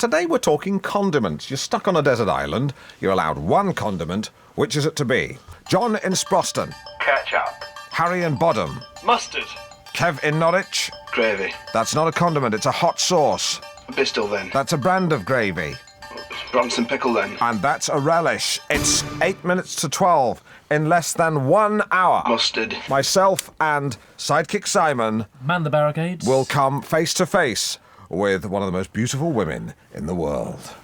Today we're talking condiments. You're stuck on a desert island. You're allowed one condiment. Which is it to be? John in Sproston. Ketchup. Harry in Bodham. Mustard. Kev in Norwich. Gravy. That's not a condiment, it's a hot sauce. Bristol then. That's a brand of gravy. Bronson pickle then. And that's a relish. It's 8 minutes to 12 in less than 1 hour. Mustard. Myself and sidekick Simon Man the barricades. will come face to face with one of the most beautiful women in the world.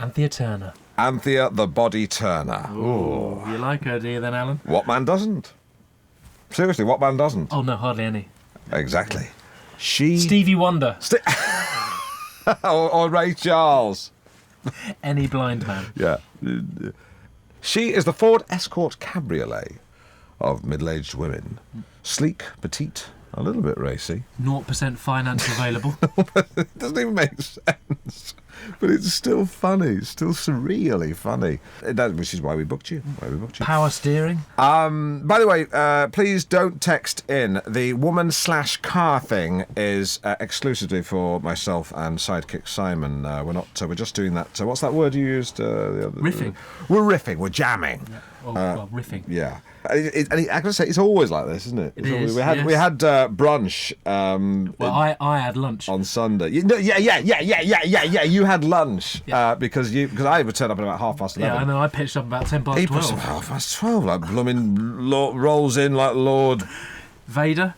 Anthea Turner. Anthea the Body Turner. Ooh. You like her, do you then, Alan? What man doesn't? Seriously, what man doesn't? Oh, no, hardly any. Exactly. She... Stevie Wonder. or Ray Charles. Any blind man. Yeah. She is the Ford Escort Cabriolet of middle-aged women. Sleek, petite, a little bit racy. 0% finance available. It doesn't even make sense. But it's still funny. It's still surreally funny. Which is why we booked you. Power steering. By the way, please don't text in. The woman/car thing is exclusively for myself and sidekick Simon. We're just doing that. What's that word you used? Riffing. We're riffing. We're jamming. Yeah. Well, riffing. Yeah. And I can say it's always like this, isn't it? It is, we had brunch. I had lunch on Sunday. Yeah. You had lunch because I would turn up at about 11:30. Yeah, I know. I pitched up about 12:10. He pitched up at 12:30, like blooming rolls in like Lord Vader,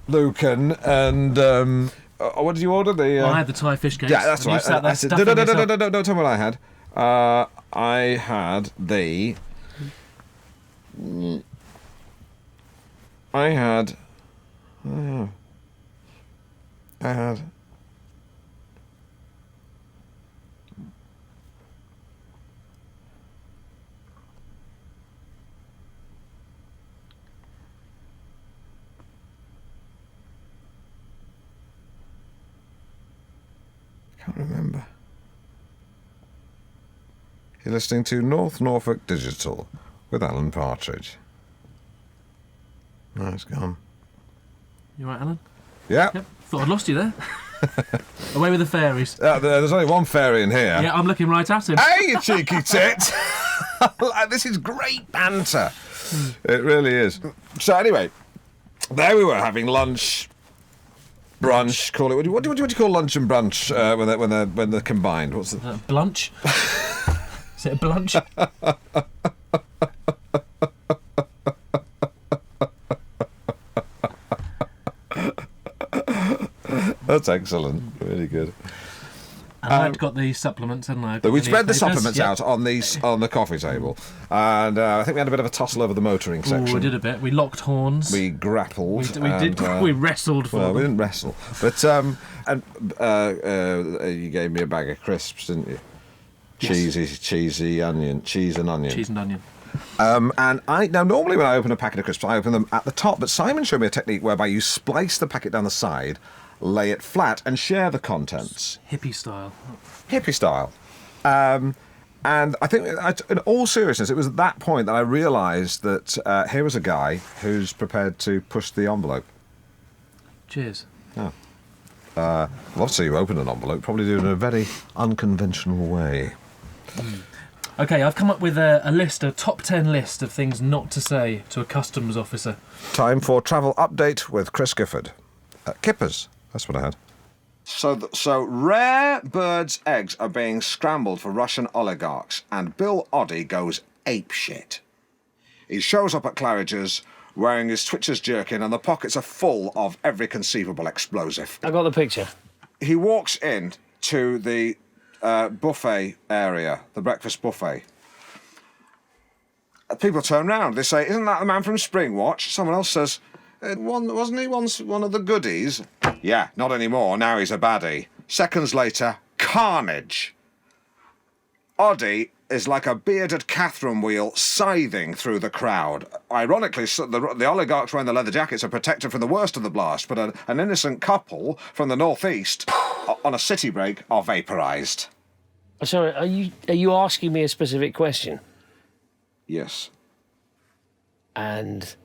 Lucan, and what did you order? I had the Thai fish cakes. Yeah, that's right. You sat there stuffing No, yourself. don't tell me what I had. I had the. I had. Can't remember. You're listening to Norfolk Digital with Alan Partridge. No, it's gone. You right, Alan? Yeah. Yep. Thought I'd lost you there. Away with the fairies. There's only one fairy in here. Yeah, I'm looking right at him. Hey, you cheeky tit! This is great banter. It really is. So anyway, there we were having lunch, brunch. Call it. What do you call lunch and brunch when they're combined? What's the blunch? Is it a blunch? That's excellent. Really good. And I'd got the supplements, hadn't I? We spread the supplements out on the coffee table, and I think we had a bit of a tussle over the motoring section. We did a bit. We locked horns. We grappled. We wrestled for them. We didn't wrestle, but you gave me a bag of crisps, didn't you? Yes. Cheese and onion. Cheese and onion. And normally when I open a packet of crisps, I open them at the top, but Simon showed me a technique whereby you splice the packet down the side, lay it flat, and share the contents. Hippie style. And I think, in all seriousness, it was at that point that I realised that here was a guy who's prepared to push the envelope. Cheers. Oh. I'd love to see you open an envelope, probably do it in a very unconventional way. Okay, I've come up with a top 10 list of things not to say to a customs officer. Time for travel update with Chris Gifford. Kippers, that's what I had. So rare birds' eggs are being scrambled for Russian oligarchs, and Bill Oddie goes apeshit. He shows up at Claridge's wearing his Twitcher's jerkin, and the pockets are full of every conceivable explosive. I got the picture. He walks in to the buffet area, the breakfast buffet. People turn round. They say, "Isn't that the man from Springwatch?" Someone else says, "Wasn't he once one of the goodies?" "Yeah, not anymore. Now he's a baddie." Seconds later, carnage. Oddie is like a bearded Catherine wheel scything through the crowd. Ironically, the oligarchs wearing the leather jackets are protected from the worst of the blast, but an innocent couple from the northeast on a city break are vaporised. Sorry, are you asking me a specific question? Yes. And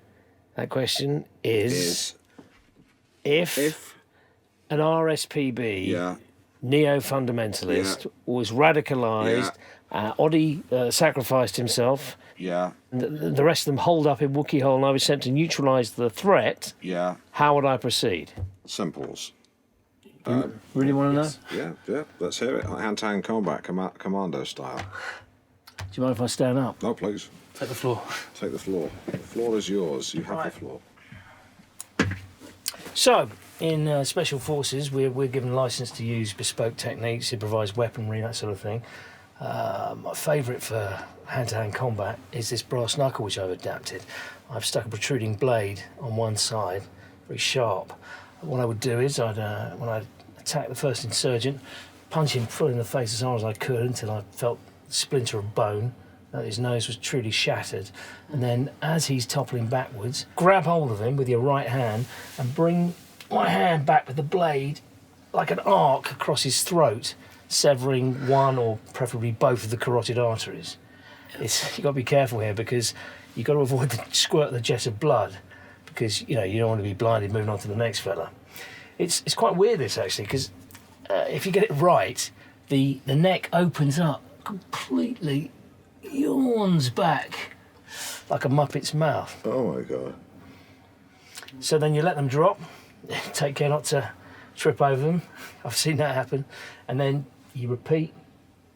that question is if an RSPB neo-fundamentalist, was radicalised. Oddie sacrificed himself. Yeah. The rest of them holed up in Wookey Hole, and I was sent to neutralise the threat. Yeah. How would I proceed? Simples. Really want to know? Yeah. Let's hear it. Hand-to-hand combat, commando style. Do you mind if I stand up? No, please. Take the floor. Take the floor. The floor is yours. You have the floor. So, in Special Forces, we're given licence to use bespoke techniques, improvised weaponry, that sort of thing. My favourite for hand-to-hand combat is this brass knuckle, which I've adapted. I've stuck a protruding blade on one side, very sharp. What I would do is, when I'd attack the first insurgent, punch him full in the face as hard as I could until I felt a splinter of bone, that his nose was truly shattered. And then, as he's toppling backwards, grab hold of him with your right hand and bring my hand back with the blade like an arc across his throat, severing one or preferably both of the carotid arteries. You've got to be careful here because you've got to avoid the squirt of the jet of blood because, you don't want to be blinded moving on to the next fella. It's quite weird, this, actually, because if you get it right, the neck opens up completely, yawns back like a Muppet's mouth. Oh, my God. So then you let them drop, take care not to trip over them. I've seen that happen. And then you repeat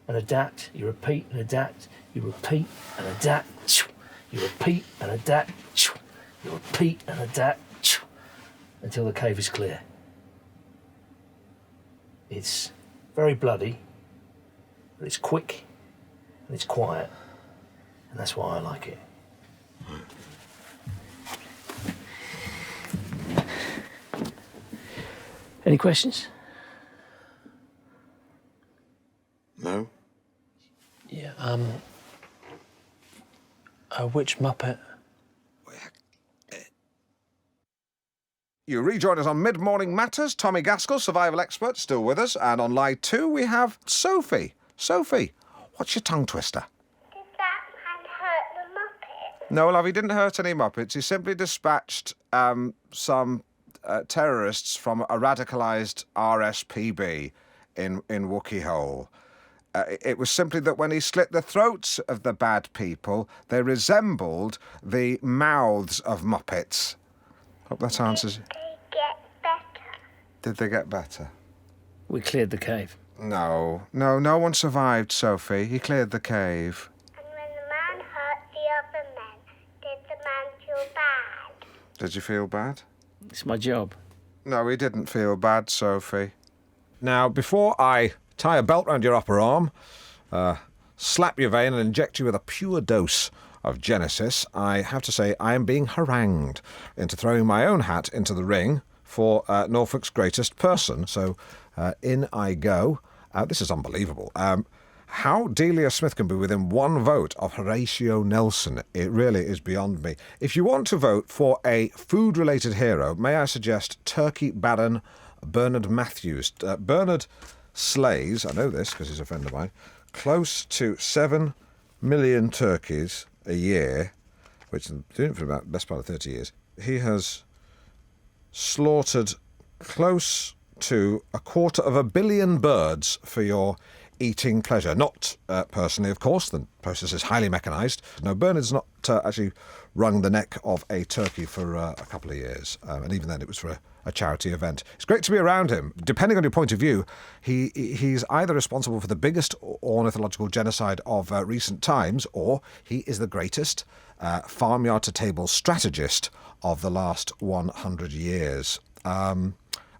and adapt, you repeat and adapt, you repeat and adapt, you repeat and adapt, you repeat and adapt, until the cave is clear. It's very bloody, but it's quick and it's quiet, and that's why I like it. Any questions? No? Yeah, which Muppet? You rejoin us on Mid-Morning Matters. Tommy Gaskell, survival expert, still with us. And on line 2, we have Sophie. Sophie, what's your tongue twister? Did that man hurt the Muppet? No, love, he didn't hurt any Muppets. He simply dispatched some terrorists from a radicalised RSPB in Wookey Hole. It was simply that when he slit the throats of the bad people, they resembled the mouths of Muppets. Hope that answers. Did they get better? Did they get better? We cleared the cave. No one survived, Sophie. He cleared the cave. And when the man hurt the other men, did the man feel bad? Did you feel bad? It's my job. No, he didn't feel bad, Sophie. Now, before I tie a belt round your upper arm, slap your vein and inject you with a pure dose of Genesis, I have to say I am being harangued into throwing my own hat into the ring for Norfolk's greatest person. So in I go. This is unbelievable. How Delia Smith can be within one vote of Horatio Nelson, it really is beyond me. If you want to vote for a food-related hero, may I suggest Turkey Baron Bernard Matthews. Bernard slays, I know this because he's a friend of mine, close to 7 million turkeys a year, which is doing it for about the best part of 30 years. He has slaughtered close to 250 million birds for your eating pleasure. Not personally, of course. The process is highly mechanised. No, Bernard's not actually wrung the neck of a turkey for a couple of years. And even then it was for a charity event. It's great to be around him. Depending on your point of view, he's either responsible for the biggest ornithological genocide of recent times, or he is the greatest farmyard-to-table strategist of the last 100 years. And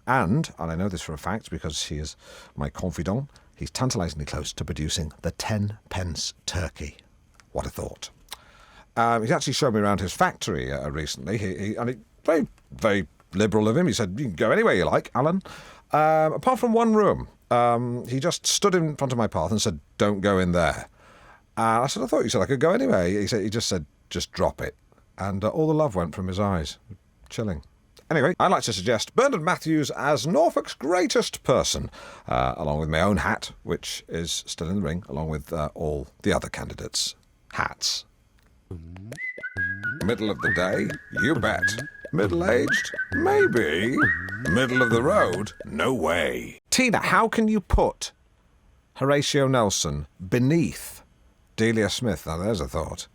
I know this for a fact because he is my confidant, he's tantalisingly close to producing the 10-pence turkey. What a thought. He's actually showed me around his factory recently. He very, very liberal of him. He said, you can go anywhere you like, Alan. Apart from one room. He just stood in front of my path and said, don't go in there. I said, I thought you said I could go anywhere. He just said, just drop it. And all the love went from his eyes. Chilling. Anyway, I'd like to suggest Bernard Matthews as Norfolk's greatest person, along with my own hat, which is still in the ring, along with all the other candidates' hats. Middle of the day? You bet. Middle-aged? Maybe. Middle of the road? No way. Tina, how can you put Horatio Nelson beneath Delia Smith? Now, there's a thought.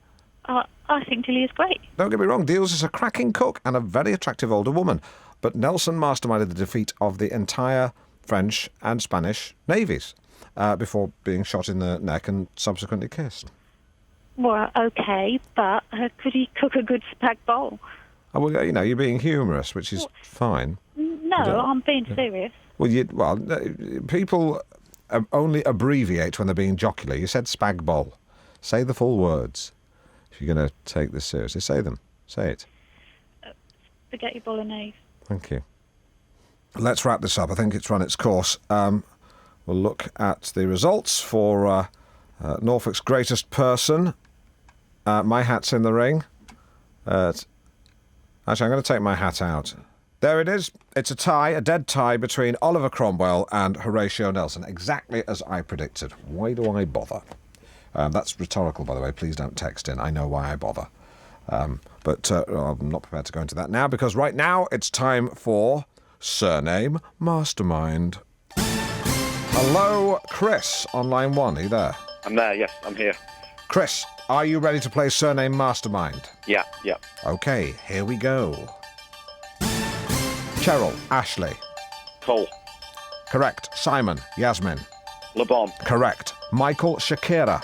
I think Delia's great. Don't get me wrong, Deals is a cracking cook and a very attractive older woman. But Nelson masterminded the defeat of the entire French and Spanish navies before being shot in the neck and subsequently kissed. Well, okay, but could he cook a good spag bowl? Oh, well, you know, you're being humorous, which is fine. No, I'm being serious. Well, people only abbreviate when they're being jocular. You said spag bowl. Say the full words. If you're going to take this seriously, say them. Say it. Spaghetti bolognese. Thank you. Let's wrap this up. I think it's run its course. We'll look at the results for Norfolk's greatest person. My hat's in the ring. Actually, I'm going to take my hat out. There it is. It's a tie, a dead tie between Oliver Cromwell and Horatio Nelson, exactly as I predicted. Why do I bother? That's rhetorical, by the way. Please don't text in. I know why I bother. But I'm not prepared to go into that now, because right now it's time for Surname Mastermind. Hello, Chris, on line 1. Are you there? I'm there, yes, I'm here. Chris, are you ready to play Surname Mastermind? Yeah. OK, here we go. Cheryl, Ashley. Cole. Correct. Simon, Yasmin. Le Bon. Correct. Michael, Shakira.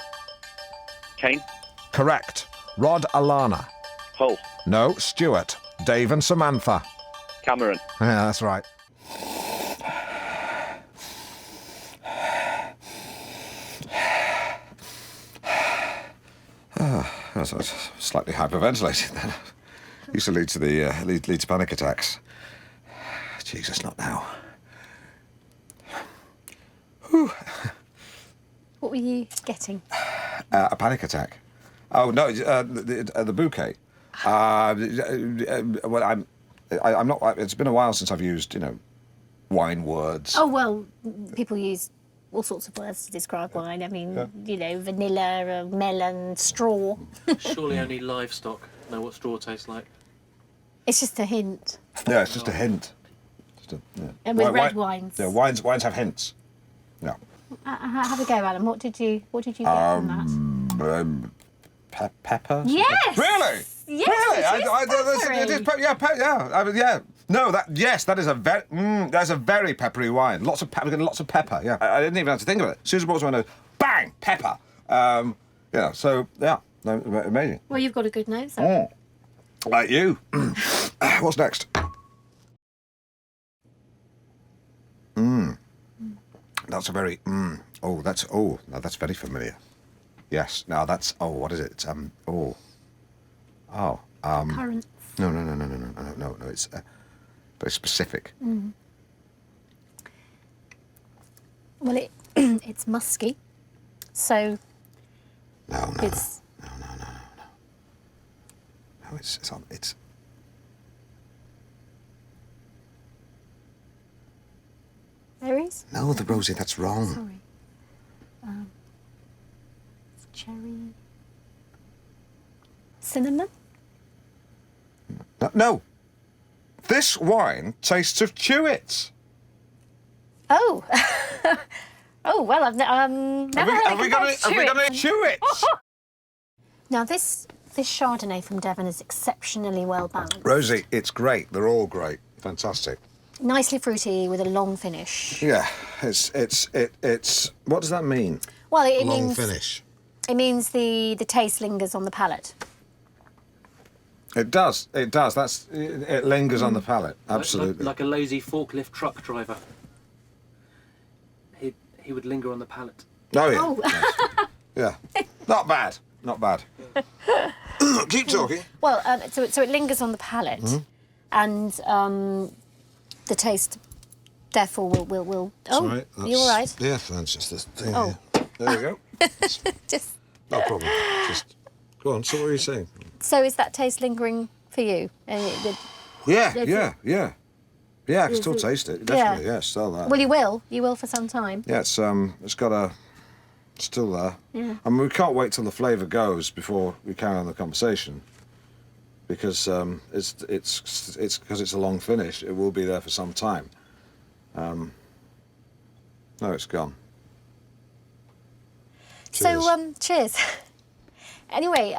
Kane. Correct. Rod, Alana. Hull. No, Stuart. Dave and Samantha. Cameron. Yeah, that's right. That's slightly hyperventilating then. Used to lead to lead to panic attacks. Jesus, not now. Whew. What were you getting? A panic attack. Oh no, the bouquet. Well, I'm not. It's been a while since I've used, wine words. Oh, well, people use all sorts of words to describe wine. I mean, vanilla, melon, straw. Surely only livestock know what straw tastes like. It's just a hint. Yeah, it's just a hint. And with red wines. Yeah, wines have hints. Yeah. Have a go, Alan. What did you get from that? Pepper? Yes! Really? Yes, It is peppery. Yeah. No, that is a very peppery wine. Lots of pepper. Yeah, I didn't even have to think of it. As soon as it brought to my nose, bang, pepper. Amazing. Well, you've got a good nose. Like you. What's next? That's a very now that's very familiar. Yes. Now that's what is it? Currants. No. It's very specific. Well, it's musky, so No. it's No, it's. berries. No, the Rosie, that's wrong. Sorry. It's cherry. Cinnamon. No. This wine tastes of chewits. Oh. Oh well, I've never heard Have we got any chewits? Now this Chardonnay from Devon is exceptionally well balanced. Rosie, it's great. They're all great. Fantastic. Nicely fruity with a long finish. Yeah, it's. What does that mean? Well, it Long means finish. It means the taste lingers on the palate. It does. It lingers on the palate. Absolutely. Like a lazy forklift truck driver. He would linger on the palate. Oh yeah. Oh. Yeah. Not bad. Keep talking. Well, so it lingers on the palate, and the taste, therefore, will. Oh, Right, you all right? Yeah, that's just this thing. Oh. Here. There we go. Just. No problem. Just go on. So what were you saying? So is that taste lingering for you? Yeah. I can still taste it. Definitely. Yeah, still there. Well, you will. You will for some time. Yeah, it's got a. Still there. Yeah. I mean, we can't wait till the flavour goes before we carry on the conversation, because it's because it's a long finish. It will be there for some time. No, it's gone. So, cheers. Anyway,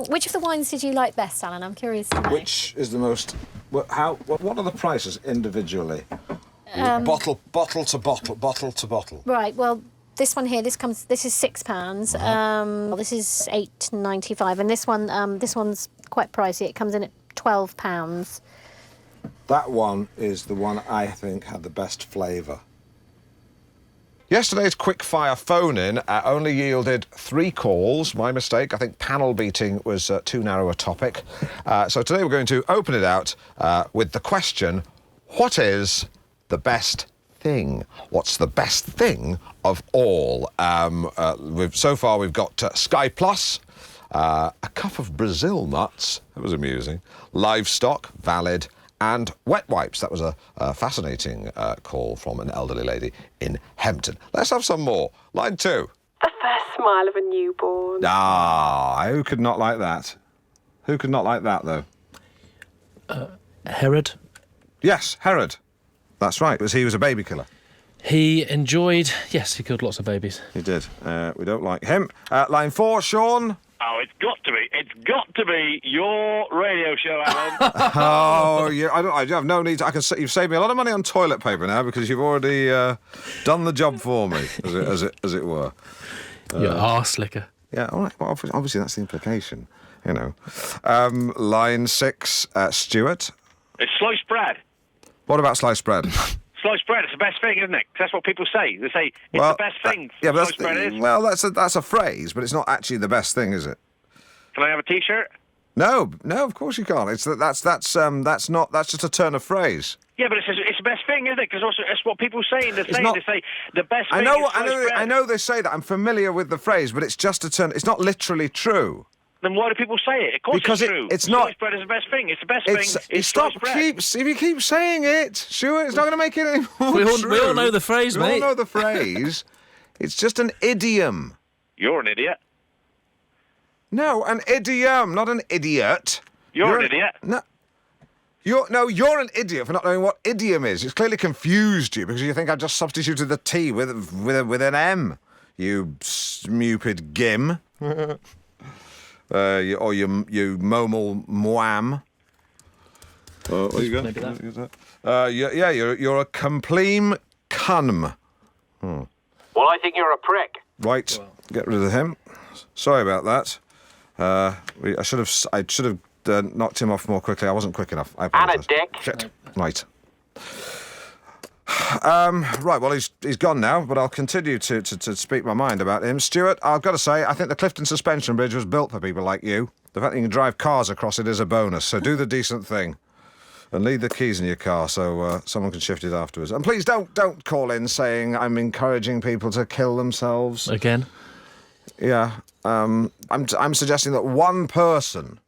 which of the wines did you like best, Alan? I'm curious to know. Which is the most... What are the prices individually? Bottle to bottle. Right, well, this one here, this is £6. This is £8.95, and this one's quite pricey. It comes in at £12. That one is the one I think had the best flavour. Yesterday's quick-fire phone-in only yielded 3 calls. My mistake. I think panel beating was too narrow a topic. So today we're going to open it out with the question, what is the best thing? What's the best thing of all? So far we've got Sky Plus, a cup of Brazil nuts, that was amusing, livestock, valid, and wet wipes. That was a fascinating call from an elderly lady in Hempton. Let's have some more. Line 2. The first smile of a newborn. Ah, who could not like that? Who could not like that, though? Herod. Yes, Herod. That's right. He was a baby killer. He enjoyed... Yes, he killed lots of babies. He did. We don't like him. Line 4, Sean. Oh, it's got to be. It's got to be your radio show, Alan. Oh, yeah. I have no need to... You've saved me a lot of money on toilet paper now because you've already done the job for me, as it were. Your arse licker. Yeah, all right. Well, obviously that's the implication, you know. Line 6, Stuart. It's sliced bread. What about sliced bread? Sliced bread is the best thing, isn't it? 'Cause that's what people say. They say it's the best thing. Yeah, but sliced bread is. Well, that's a phrase, but it's not actually the best thing, is it? Can I have a T-shirt? No, of course you can't. That's just a turn of phrase. Yeah, but it's the best thing, isn't it? Because also it's what people say. They say the best thing. I know they say that. I'm familiar with the phrase, but it's just a turn. It's not literally true. Then why do people say it? Of course Because it's true. It's not. Sliced bread is the best thing. It's the best thing. It's stop. sliced bread. If you keep saying it, Stuart, it's not going to make it any more true. We all know the phrase, we mate. We all know the phrase. It's just an idiom. You're an idiot. No, an idiom, not an idiot. You're an idiot. No. You're an idiot for not knowing what idiom is. It's clearly confused you because you think I've just substituted the T with an M. You stupid gim. You momal mwam. What you got? Maybe that. You're a compleem cunm. Well, I think you're a prick. Right, get rid of him. Sorry about that. I should have knocked him off more quickly. I wasn't quick enough. I apologise. And a dick. Shit. Right. Right, well, he's gone now, but I'll continue to speak my mind about him. Stuart, I've got to say, I think the Clifton Suspension Bridge was built for people like you. The fact that you can drive cars across it is a bonus, so do the decent thing. And leave the keys in your car so someone can shift it afterwards. And please don't call in saying I'm encouraging people to kill themselves. Again? Yeah. I'm suggesting that one person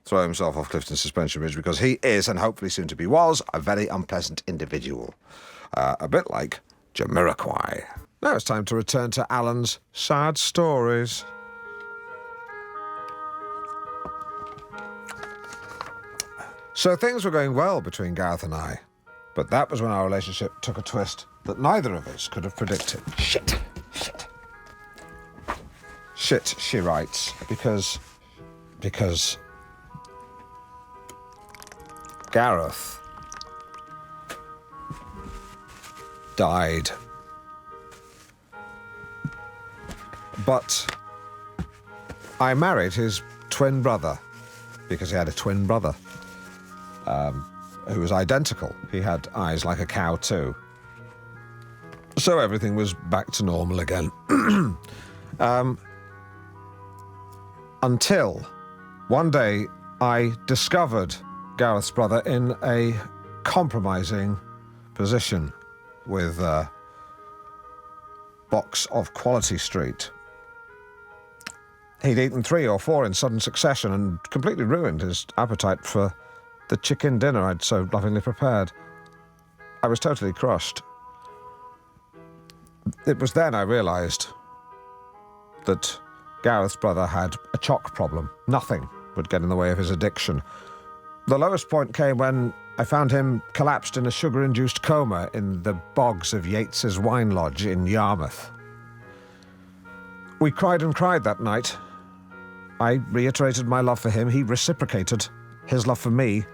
throw himself off Clifton Suspension Bridge because he is, and hopefully soon to be was, a very unpleasant individual. A bit like Jamiroquai. Now it's time to return to Alan's sad stories. So things were going well between Gareth and I, but that was when our relationship took a twist that neither of us could have predicted. Shit, she writes, because Gareth died. But I married his twin brother because he had a twin brother who was identical. He had eyes like a cow too. So everything was back to normal again. Until one day I discovered Gareth's brother in a compromising position with a box of Quality Street. He'd eaten 3 or 4 in sudden succession and completely ruined his appetite for the chicken dinner I'd so lovingly prepared. I was totally crushed. It was then I realised that Gareth's brother had a choc problem. Nothing would get in the way of his addiction. The lowest point came when I found him collapsed in a sugar-induced coma in the bogs of Yates's Wine Lodge in Yarmouth. We cried and cried that night. I reiterated my love for him, he reciprocated his love for me,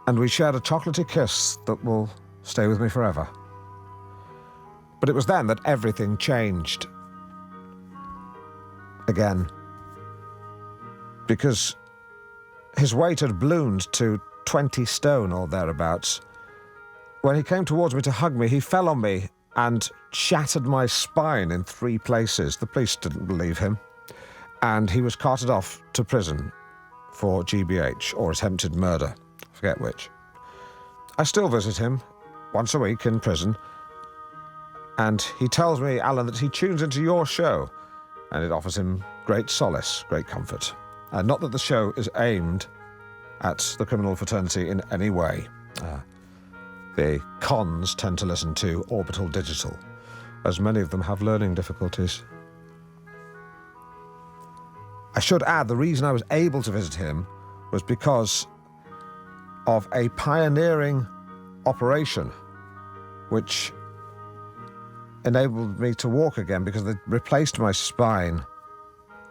and we shared a chocolatey kiss that will stay with me forever. But it was then that everything changed. Again. Because his weight had ballooned to 20 stone or thereabouts. When he came towards me to hug me, he fell on me and shattered my spine in 3 places. The police didn't believe him, and he was carted off to prison for GBH or attempted murder, I forget which. I still visit him once a week in prison, and he tells me, Alan, that he tunes into your show, and it offers him great solace, great comfort. Not that the show is aimed at the criminal fraternity in any way. The cons tend to listen to Orbital Digital, as many of them have learning difficulties. I should add, the reason I was able to visit him was because of a pioneering operation which enabled me to walk again, because they replaced my spine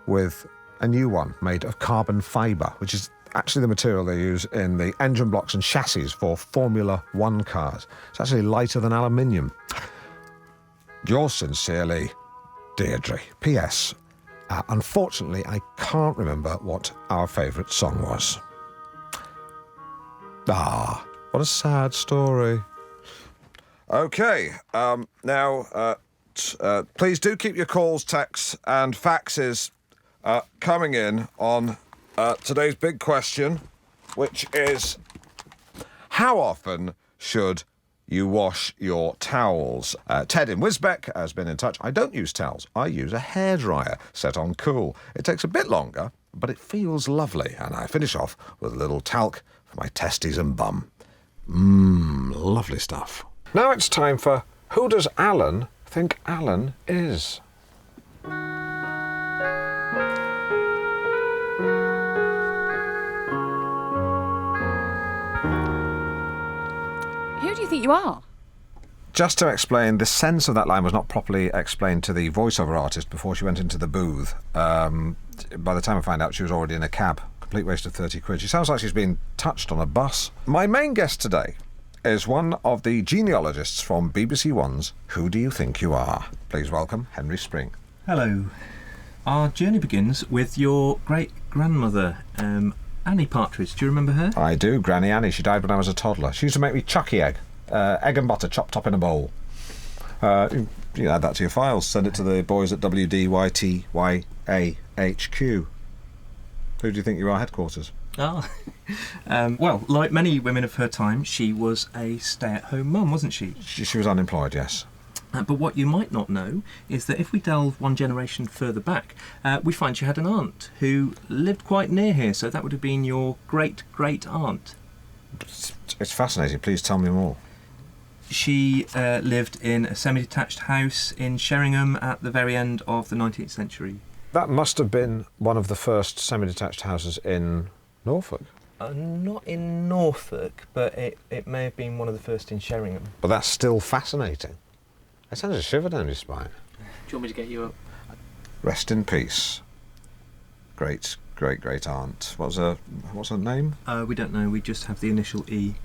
with a new one made of carbon fibre, which is actually the material they use in the engine blocks and chassis for Formula One cars. It's actually lighter than aluminium. Yours sincerely, Deirdre. P.S. Unfortunately, I can't remember what our favourite song was. What a sad story. OK, now, please do keep your calls, texts and faxes coming in on today's big question, which is, how often should you wash your towels? Ted in Wisbeck has been in touch. I don't use towels. I use a hairdryer set on cool. It takes a bit longer, but it feels lovely. And I finish off with a little talc for my testes and bum. Lovely stuff. Now it's time for Who Does Alan Think Alan Is? Who do you think you are? Just to explain, the sense of that line was not properly explained to the voiceover artist before she went into the booth. By the time I find out, she was already in a cab. Complete waste of 30 quid. She sounds like she's been touched on a bus. My main guest today is one of the genealogists from BBC One's Who Do You Think You Are? Please welcome Henry Spring. Hello. Our journey begins with your great-grandmother, Annie Partridge. Do you remember her? I do, Granny Annie. She died when I was a toddler. She used to make me chucky egg. Egg and butter chopped up in a bowl. You can add that to your files. Send it to the boys at WDYTYAHQ. Who do you think you are, headquarters? Well, like many women of her time, she was a stay-at-home mum, wasn't she? She was unemployed, yes. But what you might not know is that if we delve one generation further back, we find she had an aunt who lived quite near here, so that would have been your great-great-aunt. It's fascinating. Please tell me more. She lived in a semi-detached house in Sheringham at the very end of the 19th century. That must have been one of the first semi-detached houses in Norfolk. Not in Norfolk, but it may have been one of the first in Sheringham. But that's still fascinating. It sends a shiver down your spine. Do you want me to get you up? Rest in peace. Great-great-great-aunt. What's her name? We don't know, we just have the initial E.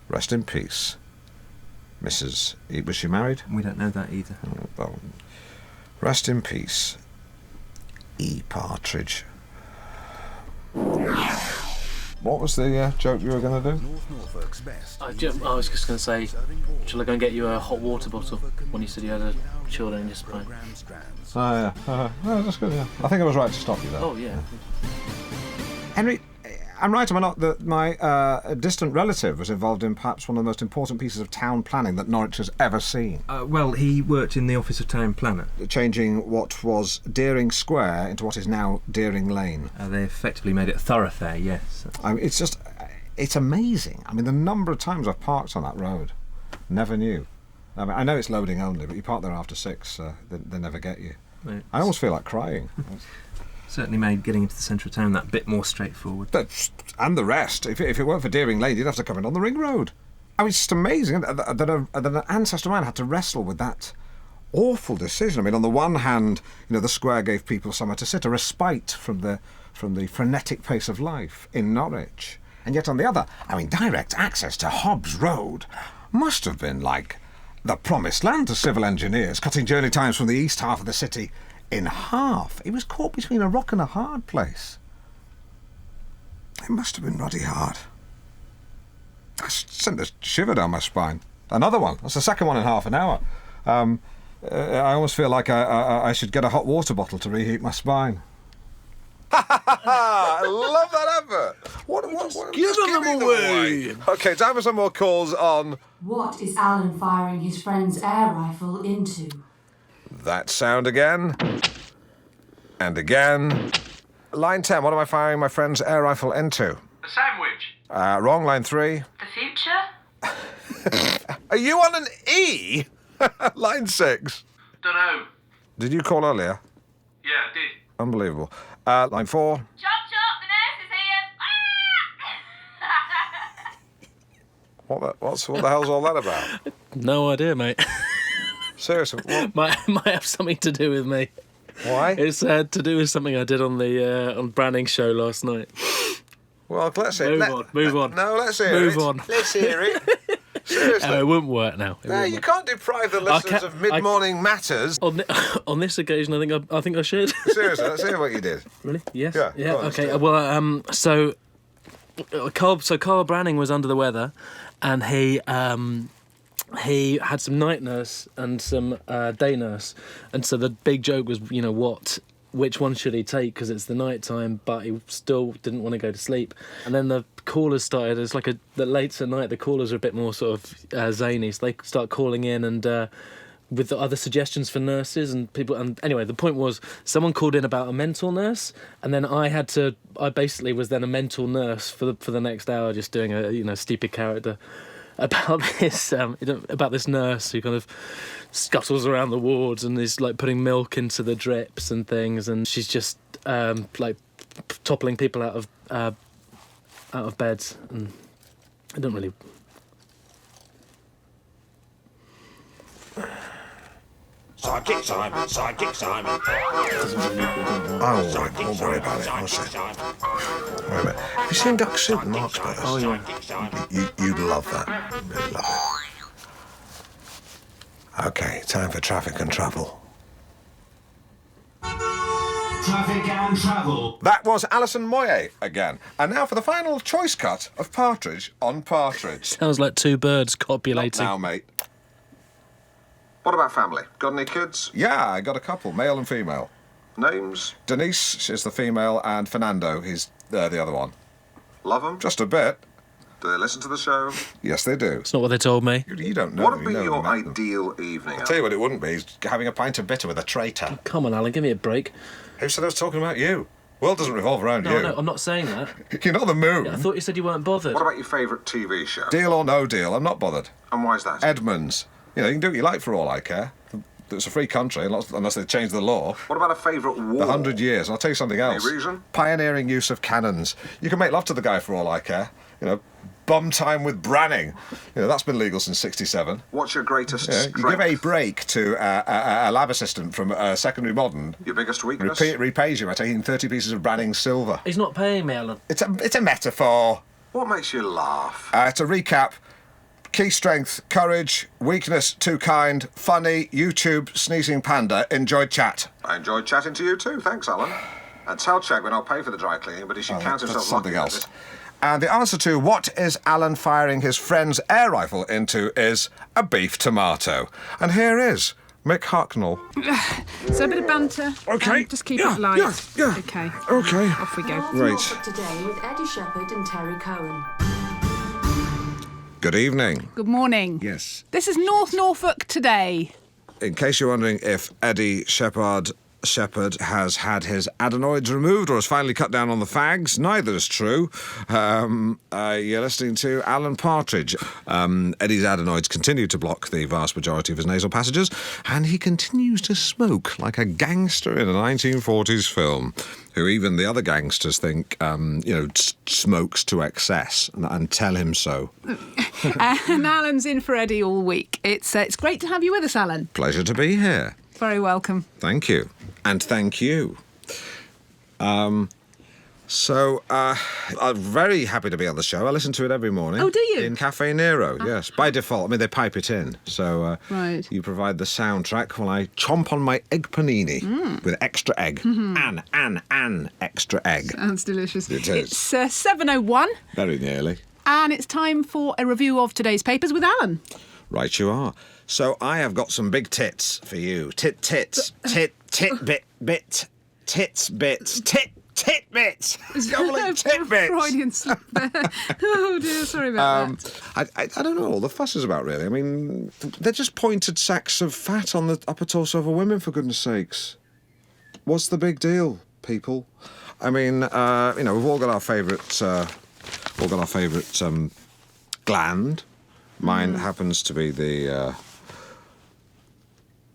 Rest in peace. Mrs. E. Was she married? We don't know that either. Oh, well, rest in peace, E. Partridge. What was the joke you were going to do? I was just going to say, shall I go and get you a hot water bottle when you said you had a chill in your spine? Oh, yeah. That's good, yeah. I think I was right to stop you there. Oh, yeah. Henry, I'm right, am I not, that my distant relative was involved in perhaps one of the most important pieces of town planning that Norwich has ever seen? Well, he worked in the Office of Town Planner. Changing what was Deering Square into what is now Deering Lane. They effectively made it a thoroughfare, yes. It's amazing. I mean, the number of times I've parked on that road. Never knew. I mean, I know it's loading only, but you park there after 6, they never get you. Right. I almost feel like crying. Certainly made getting into the centre of town that bit more straightforward. And the rest. If it weren't for Deering Lane, you'd have to come in on the ring road. I mean, it's just amazing that an ancestor of mine had to wrestle with that awful decision. I mean, on the one hand, the square gave people somewhere to sit, a respite from the frenetic pace of life in Norwich. And yet on the other, I mean, direct access to Hobbs Road must have been like the promised land to civil engineers, cutting journey times from the east half of the city in half. He was caught between a rock and a hard place. It must have been ruddy hard. I sent a shiver down my spine. Another one. That's the second one in half an hour. I almost feel like I should get a hot water bottle to reheat my spine. I love that advert. What giving them away. Okay, time for some more calls on... What is Alan firing his friend's air rifle into? That sound again. And again. Line 10, what am I firing my friend's air rifle into? A sandwich. Wrong, line 3. The future? Are you on an E? Line 6. Dunno. Did you call earlier? Yeah, I did. Unbelievable. Line 4. Chop, chop, the nurse is here. What the hell's all that about? No idea, mate. Seriously, what? might have something to do with me. Why? It's to do with something I did on the on Branning's show last night. Well, let's hear it. Move on. No, let's hear it. Move on. Let's hear it. Seriously. It wouldn't work now. No, you can't deprive the listeners of mid-morning matters. On this occasion, I think I should. Seriously, let's hear what you did. Really? Yes. Yeah. On, Okay. Well, so Carl Branning was under the weather, and he had some night nurse and some day nurse, and so the big joke was, which one should he take, because it's the night time, but he still didn't want to go to sleep. And then the callers started, it's like the later night, the callers are a bit more sort of zany, so they start calling in and with the other suggestions for nurses and people. And anyway, the point was, someone called in about a mental nurse, and then I basically was then a mental nurse for the next hour, just doing a stupid character about this nurse who kind of scuttles around the wards and is like putting milk into the drips and things, and she's just like toppling people out of beds, and I don't really. Sidekick Simon. Don't worry about it, honestly. Wait a minute. Have you seen Duck Soup and Mark's Brothers? Oh, yeah. You'd love that. You'd love it. Okay, time for traffic and travel. Traffic and travel. That was Alison Moyet again. And now for the final choice cut of Partridge on Partridge. Sounds like two birds copulating. Not now, mate. What about family? Got any kids? Yeah, I got a couple, male and female. Names? Denise, she's the female, and Fernando, he's the other one. Love them? Just a bit. Do they listen to the show? Yes, they do. It's not what they told me. You don't know. What would be your ideal evening? I'll tell you what it wouldn't be. Is having a pint of bitter with a traitor. Come on, Alan, give me a break. Who said I was talking about you? World doesn't revolve around you. No, I'm not saying that. You're not the moon. Yeah, I thought you said you weren't bothered. What about your favourite TV show? Deal or no deal, I'm not bothered. And why is that? Edmonds. You can do what you like for all I care. It's a free country, unless they change the law. What about a favourite war? The 100 Years. I'll tell you something else. Any reason? Pioneering use of cannons. You can make love to the guy for all I care. Bum time with Branning. That's been legal since '67. What's your greatest strength? You give a break to a lab assistant from Secondary Modern. Your biggest weakness? Repays you by taking 30 pieces of Branning silver. He's not paying me, Alan. It's a metaphor. What makes you laugh? To recap, key strength, courage, weakness, too kind, funny, YouTube, sneezing panda, enjoyed chat. I enjoyed chatting to you too, thanks Alan. And tell Chegwin I'll pay for the dry cleaning, but he should count himself something else. And the answer to what is Alan firing his friend's air rifle into is a beef tomato. And here is Mick Hucknall. So a bit of banter. Okay. Just keep it light. Yeah. Okay. Okay. Off we go. Right. Norfolk today with Eddie Shepherd and Terry Cohen. Good evening. Good morning. Yes. This is Norfolk today. In case you're wondering if Eddie Shepherd Shepherd has had his adenoids removed or has finally cut down on the fags. Neither is true. You're listening to Alan Partridge. Eddie's adenoids continue to block the vast majority of his nasal passages, and he continues to smoke like a gangster in a 1940s film, who even the other gangsters think, smokes to excess, and tell him so. And Alan's in for Eddie all week. It's great to have you with us, Alan. Pleasure to be here. Very welcome. Thank you. And thank you. I'm very happy to be on the show. I listen to it every morning. Oh, do you? In Cafe Nero, yes. By default. I mean, they pipe it in. So right. You provide the soundtrack while I chomp on my egg panini with extra egg. An extra egg. Sounds delicious. It is. It's 7:01. Very nearly. And it's time for a review of today's papers with Alan. Right you are. So I have got some big tits for you. Tits. Tit bits. Gobbling tit bits. Freudian slip there. Oh dear, sorry about that. I don't know what all the fuss is about, really. I mean, they're just pointed sacks of fat on the upper torso of a woman, for goodness sakes. What's the big deal, people? I mean, we've all got our favourite, gland. Mine happens to be the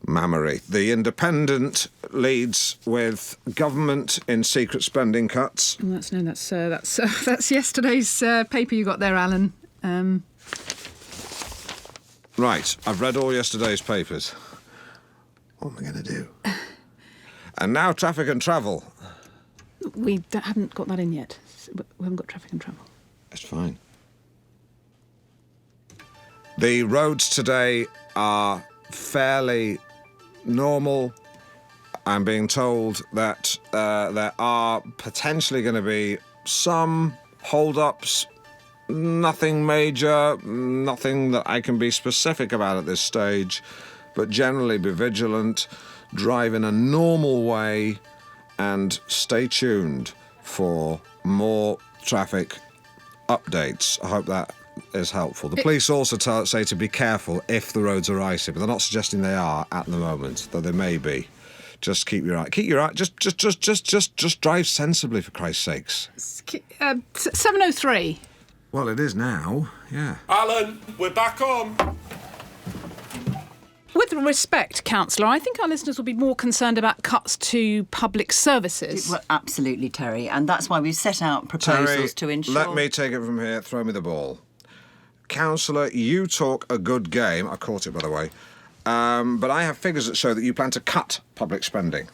mammary. The Independent leads with government in secret spending cuts. That's yesterday's paper you got there, Alan. Right, I've read all yesterday's papers. What am I going to do? And now traffic and travel. We haven't got that in yet. We haven't got traffic and travel. That's fine. The roads today are fairly normal. I'm being told that there are potentially going to be some hold-ups. Nothing major, nothing that I can be specific about at this stage, but generally be vigilant, drive in a normal way, and stay tuned for more traffic updates. I hope that is helpful. The police also say to be careful if the roads are icy, but they're not suggesting they are at the moment, though they may be. Just keep your eye. Just drive sensibly, for Christ's sakes. 7:03. Well, it is now. Yeah. Alan, we're back on. With respect, councillor, I think our listeners will be more concerned about cuts to public services. Well, absolutely, Terry, and that's why we've set out proposals to ensure... Let me take it from here. Throw me the ball. Councillor, you talk a good game. I caught it, by the way. But I have figures that show that you plan to cut public spending.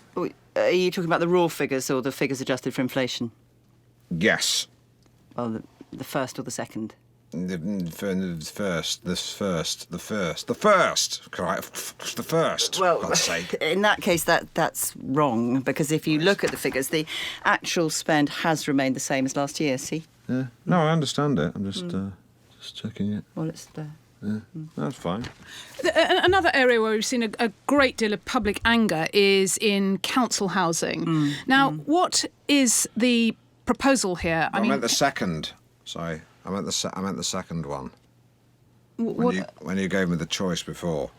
Are you talking about the raw figures or the figures adjusted for inflation? Yes. Well, the first or the second? The first. Well, for God's sake. In that case, that's wrong, because if you look at the figures, the actual spend has remained the same as last year, see? Yeah. No, I understand it. I'm just checking it. Well, it's there. Yeah, that's fine. Another area where we've seen a great deal of public anger is in council housing. Now, what is the proposal here? I meant the second. Sorry, I meant the second one. When you gave me the choice before,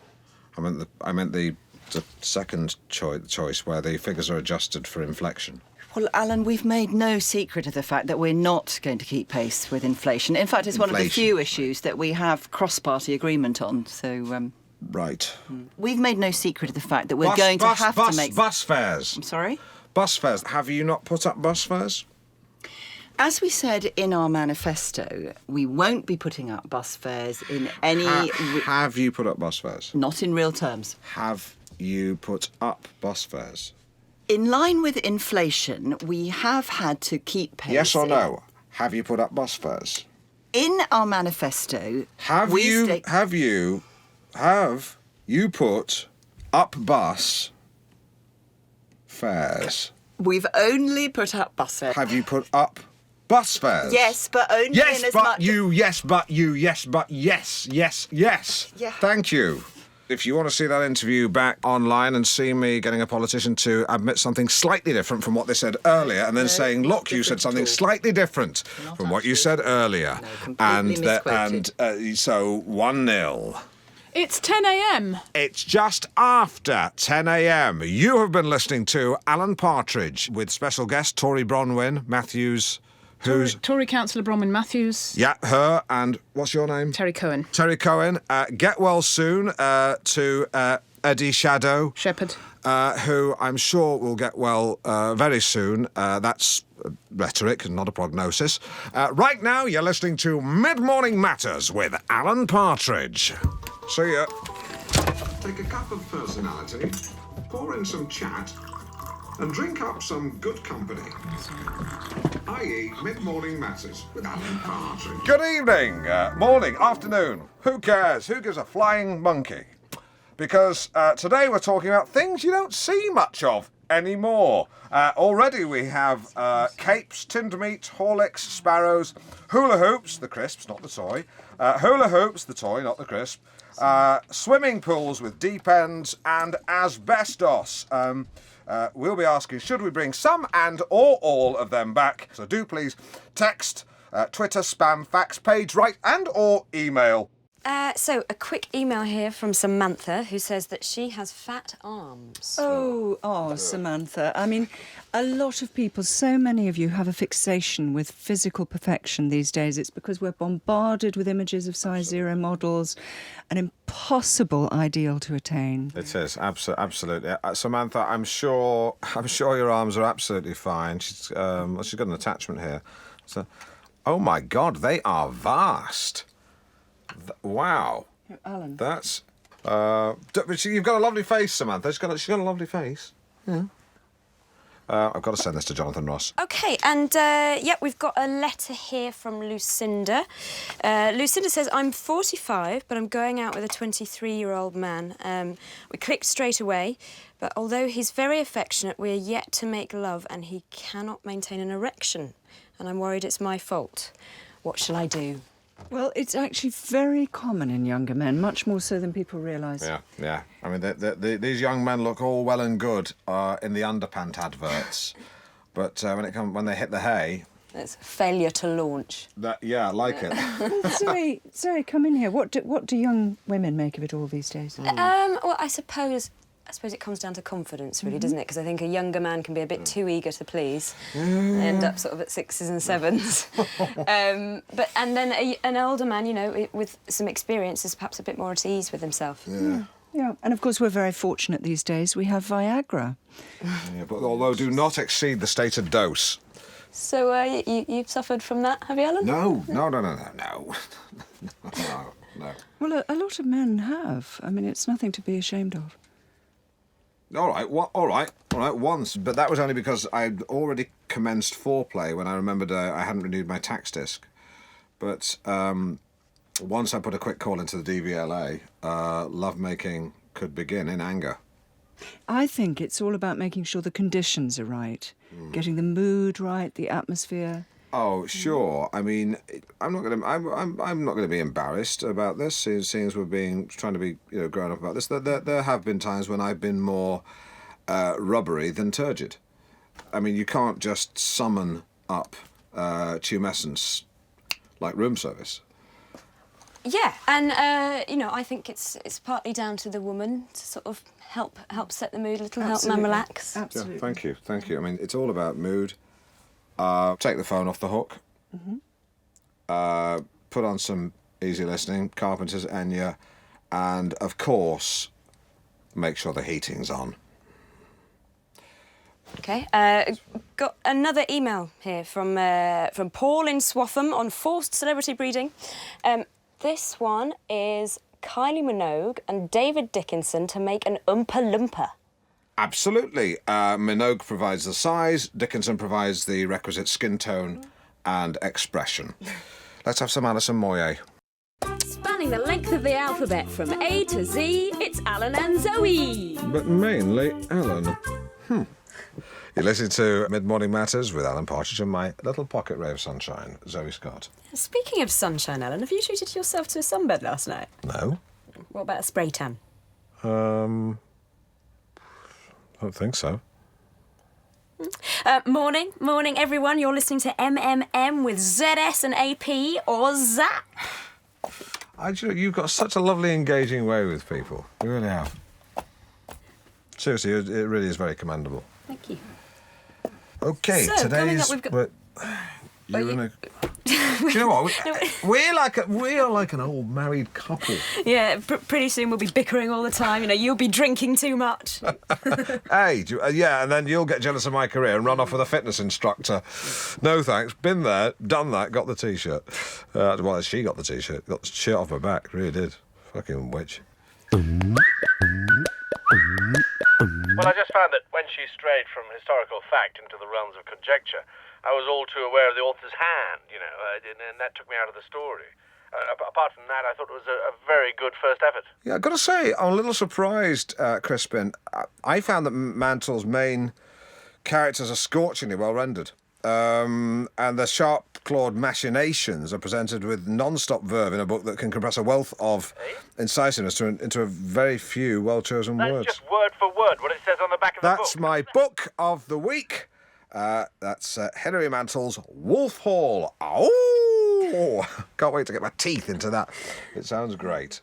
I meant the second choice where the figures are adjusted for inflation. Well, Alan, we've made no secret of the fact that we're not going to keep pace with inflation. In fact, it's one of the few issues that we have cross-party agreement on, so... Right. We've made no secret of the fact that we're going to have to make... Bus fares. I'm sorry? Bus fares. Have you not put up bus fares? As we said in our manifesto, we won't be putting up bus fares in any... Have you put up bus fares? Not in real terms. Have you put up bus fares? In line with inflation, we have had to keep pace... Yes or no? Have you put up bus fares? In our manifesto... Have you put up bus fares? We've only put up bus fares. Have you put up bus fares? Yes, but only in as much... Yes, but yes. Yeah. Thank you. If you want to see that interview back online and see me getting a politician to admit something slightly different from what they said earlier, and then saying, look, you said something slightly different from what you said earlier. No, completely misquoted. So 1-0. It's 10 a.m. It's just after 10 a.m. You have been listening to Alan Partridge with special guest Tory Bronwyn Matthews, who's... Tory councillor Bronwyn Matthews. Yeah, her, and what's your name? Terry Cohen. Terry Cohen. Get well soon to Eddie Shadow. Shepherd. Who I'm sure will get well very soon. That's rhetoric, not a prognosis. Right now, you're listening to Mid-Morning Matters with Alan Partridge. See ya. Take a cup of personality, pour in some chat, and drink up some good company. i.e. Mid-Morning Matters with Alan Partridge. Good evening, morning, afternoon. Who cares? Who gives a flying monkey? Because today we're talking about things you don't see much of anymore. Already we have capes, tinned meat, Horlicks, sparrows, hula hoops, the crisps, not the toy, hula hoops, the toy, not the crisp, swimming pools with deep ends, and asbestos. We'll be asking, should we bring some and or all of them back? So do please text, Twitter, spam, fax, page, write, and or email. So, a quick email here from Samantha, who says that she has fat arms. Oh, Samantha. I mean, a lot of people, so many of you have a fixation with physical perfection these days. It's because we're bombarded with images of size zero models, an impossible ideal to attain. It is, absolutely. Samantha, I'm sure your arms are absolutely fine. She's got an attachment here. So, oh my God, they are vast. Wow. Alan. That's... you've got a lovely face, Samantha. She's got a lovely face. Yeah. I've got to send this to Jonathan Ross. OK, and, we've got a letter here from Lucinda. Lucinda says, I'm 45, but I'm going out with a 23-year-old man. We clicked straight away, but although he's very affectionate, we're yet to make love and he cannot maintain an erection. And I'm worried it's my fault. What shall I do? Well, it's actually very common in younger men, much more so than people realise. Yeah. I mean, these young men look all well and good in the underpant adverts, but when they hit the hay... It's failure to launch. I like it. Well, Zoe, come in here. What do young women make of it all these days? Well, I suppose it comes down to confidence, really, doesn't it? Because I think a younger man can be a bit too eager to please. They end up sort of at 6s and 7s. And then an older man, with some experience, is perhaps a bit more at ease with himself. Yeah, and of course we're very fortunate these days. We have Viagra. Yeah, but although do not exceed the stated dose. So you've suffered from that, have you, Alan? No. Well, a lot of men have. I mean, it's nothing to be ashamed of. All right, once. But that was only because I'd already commenced foreplay when I remembered I hadn't renewed my tax disc. But once I put a quick call into the DVLA, lovemaking could begin in anger. I think it's all about making sure the conditions are right, getting the mood right, the atmosphere. Oh, sure. I mean, I'm not going to be embarrassed about this, seeing as we're trying to be grown up about this. There have been times when I've been more rubbery than turgid. I mean, you can't just summon up tumescence like room service. Yeah, and I think it's partly down to the woman to sort of help set the mood a little, help man relax. Absolutely. Yeah, thank you. I mean, it's all about mood. Take the phone off the hook. Put on some easy listening, Carpenter's, Enya, and of course, make sure the heating's on. Okay, got another email here from Paul in Swaffham on forced celebrity breeding. This one is Kylie Minogue and David Dickinson to make an Oompa Loompa. Absolutely. Minogue provides the size, Dickinson provides the requisite skin tone and expression. Let's have some Alison Moyet. Spanning the length of the alphabet from A to Z, it's Alan and Zoe. But mainly Alan. You listen to Mid-Morning Matters with Alan Partridge and my little pocket ray of sunshine, Zoe Scott. Speaking of sunshine, Alan, have you treated yourself to a sunbed last night? No. What about a spray tan? I don't think so. Morning, everyone. You're listening to MMM with ZS and AP or ZAP. You've got such a lovely, engaging way with people. You really have. Seriously, it really is very commendable. Thank you. Okay, So, coming up, today's. we've got... You're in a. Do you know what? We are like an old married couple. Yeah, pretty soon we'll be bickering all the time. You know, you'll be drinking too much. Hey, yeah, and then you'll get jealous of my career and run off with a fitness instructor. No thanks. Been there, done that. Got the T-shirt. Well, she got the T-shirt. Got the shirt off her back. Really did. Fucking witch. Well, I just found that when she strayed from historical fact into the realms of conjecture, I was all too aware of the author's hand, and that took me out of the story. Apart from that, I thought it was a very good first effort. Yeah, I've got to say, I'm a little surprised, Crispin. I found that Mantle's main characters are scorchingly well rendered. And the sharp-clawed machinations are presented with non-stop verve in a book that can compress a wealth of incisiveness into a very few well-chosen words. That's just word for word what it says on the back of the book. That's my book of the week. That's Hilary Mantle's Wolf Hall. Oh! Can't wait to get my teeth into that. It sounds great.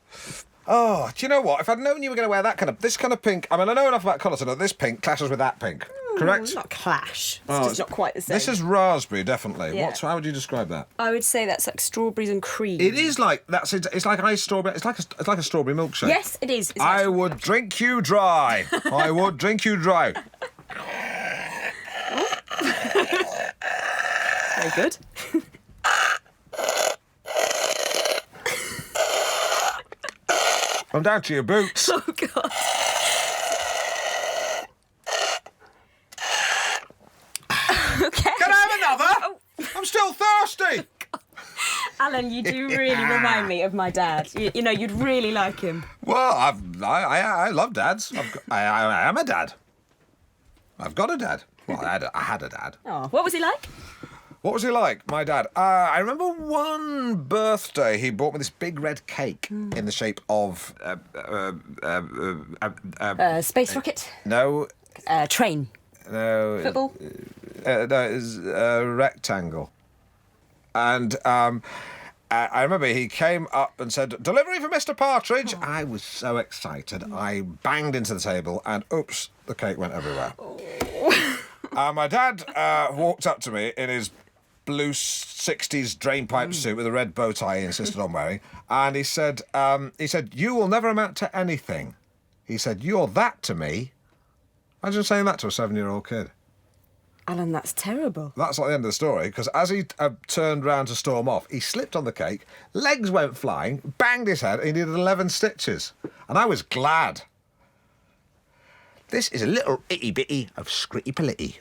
Oh, do you know what? If I'd known you were going to wear this kind of pink... I mean, I know enough about colour to know this pink clashes with that pink. Correct? Not clash. It's just not quite the same. This is raspberry, definitely. Yeah. How would you describe that? I would say that's like strawberries and cream. It is like it's like iced strawberry. It's like a strawberry milkshake. Yes, it is. I would drink you dry. I would drink you dry. Very good. I'm down to your boots. Oh, God. Okay. Can I have another? Oh. I'm still thirsty. Alan, you do really remind me of my dad. You know, you'd really like him. Well, I love dads. I am a dad. I've got a dad. Well, I had a dad. Oh, what was he like? What was he like, my dad? I remember one birthday he bought me this big red cake in the shape of... Space rocket? No. Train? No. Football? No, it was a rectangle. And I remember he came up and said, "Delivery for Mr. Partridge." Oh. I was so excited. I banged into the table and, oops, the cake went everywhere. Oh. My dad walked up to me in his blue 60s drainpipe suit with a red bow tie he insisted on wearing, and he said, "You will never amount to anything." He said, "You're that to me." Imagine saying that to a 7-year-old kid. Alan, that's terrible. That's not the end of the story, because as he turned round to storm off, he slipped on the cake, legs went flying, banged his head, and he needed 11 stitches. And I was glad. This is a little itty-bitty of Scritty Politty.